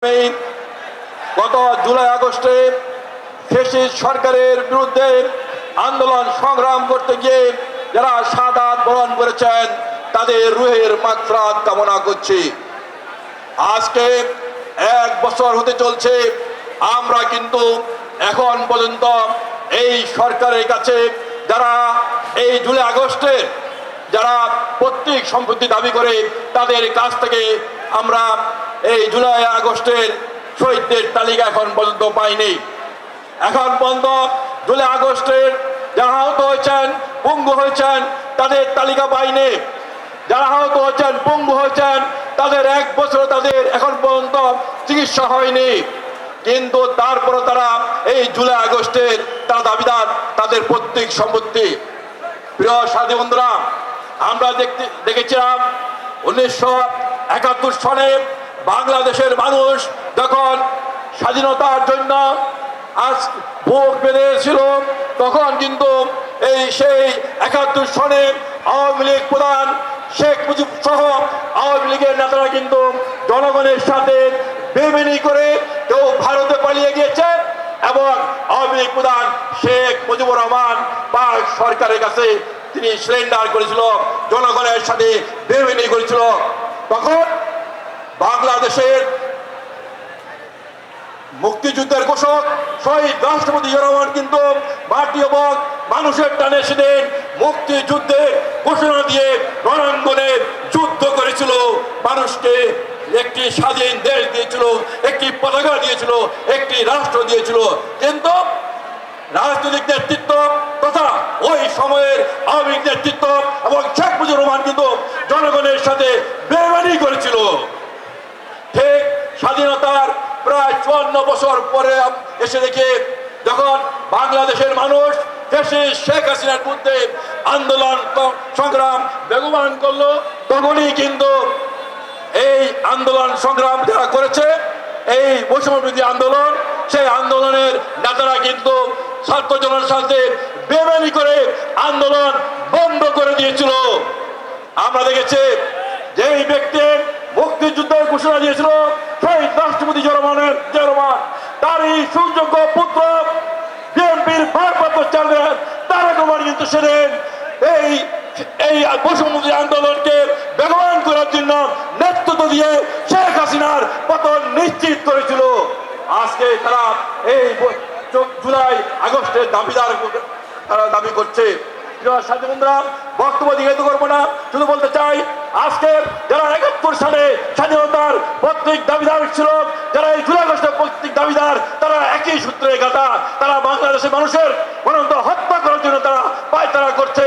এই গত জুলাই আগস্টে ফ্যাসিস্ট সরকারের বিরুদ্ধে আন্দোলন সংগ্রাম করতে গিয়ে যারা শাহাদাত বরণ করেছেন তাদের রুহের মাগফিরাত কামনা করছি। আজকে 1 বছর হতে চলছে, আমরা কিন্তু এখন পর্যন্ত এই সরকারের কাছে যারা এই জুলাই আগস্টের যারা প্রত্যেক সম্পত্তি দাবি করে তাদের কাছ থেকে আমরা এই জুলাই আগস্টের শহীদদের তালিকা এখন পর্যন্ত পাইনি। এখন পর্যন্ত জুলাই আগস্টের যারা আহত হয়েছেন, পঙ্গু হয়েছেন, তাদের তালিকা পাইনি। যারা আহত হয়েছেন, পঙ্গু হয়েছেন, তাদের 1 বছর তাদের এখন পর্যন্ত চিকিৎসা হয়নি। কিন্তু তারপরে তারা এই জুলাই আগস্টের তারা দাবিদার তাদের প্রত্যেক সম্পত্তি। প্রিয় সাথী বন্ধুরা, আমরা দেখেছিলাম 1971 সনে বাংলাদেশের মানুষ যখন স্বাধীনতার জন্য আজ বুক বেঁধেছিল, তখন কিন্তু সেই 71 সনে আওয়ামী লীগ প্রধান শেখ মুজিব সহ আওয়ামী লীগের নেতারা কিন্তু জনগণের সাথে বেইমানি করে কেউ ভারতে পালিয়ে গিয়েছে এবং আওয়ামী লীগ প্রধান শেখ মুজিবুর রহমান পাক সরকারের কাছে তিনি সারেন্ডার করেছিল, জনগণের সাথে বেইমানি করেছিল। তখন বাংলাদেশের মুক্তিযুদ্ধের ঘোষক শহীদ রাষ্ট্রপতি জিয়া রহমান কিন্তু মাটি এবং মানুষের টানে সেদিন মুক্তিযুদ্ধে ঘোষণা দিয়ে রণাঙ্গনে যুদ্ধ করেছিল, মানুষকে একটি স্বাধীন দেশ দিয়েছিল, একটি পতাকা দিয়েছিল, একটি রাষ্ট্র দিয়েছিল। কিন্তু রাজনৈতিক নেতৃত্ব তথা ওই সময়ের আওয়ামী লীগ নেতৃত্ব এবং শেখ মুজিবুর রহমান কিন্তু জনগণের সাথে বেইমানি করেছিল। ঠিক স্বাধীনতার প্রায় 54 বছর পরে এসে দেখে যখন বাংলাদেশের মানুষ দেশে শেখ হাসিনার বিরুদ্ধে আন্দোলন সংগ্রাম বেগবান করলো, তখনই কিন্তু এই আন্দোলন সংগ্রাম যারা করেছে এই বৈষম্যবিরোধী আন্দোলন, সেই আন্দোলনের নেতারা কিন্তু ছাত্র জনতার সাথে বেইমানি করে আন্দোলন বন্ধ করে দিয়েছিল। আমরা দেখেছি যেই ব্যক্তি মুক্তিযুদ্ধের ঘোষণা দিয়েছিল শহীদ রাষ্ট্রপতি জিয়া রহমান, তারই সুযোগ্য পুত্র বিএনপির ভারপ্রাপ্ত চেয়ারম্যান তারেক রহমান কিন্তু সেদিন এই বৈষম্যবিরোধী আন্দোলনকে বেগবান করার জন্য নেতৃত্ব দিয়ে শেখ হাসিনার পতন নিশ্চিত করেছিল। আজকে তারা এই জুলাই আগস্টের দাবিদার তারা দাবি করছে। সাথী বন্ধুরা, বক্তব্য দীর্ঘায়িত করবো না, শুধু বলতে চাই আজকে যারা 71 সালে স্বাধীনতার প্রত্যেক দাবিদার ছিল, যারা এই জুলাই আগস্টের প্রত্যেক দাবিদার, তারা একই সূত্রে গাঁথা, তারা বাংলাদেশের মানুষের গণতন্ত্র হত্যা করার জন্য তারা পায়তারা করছে।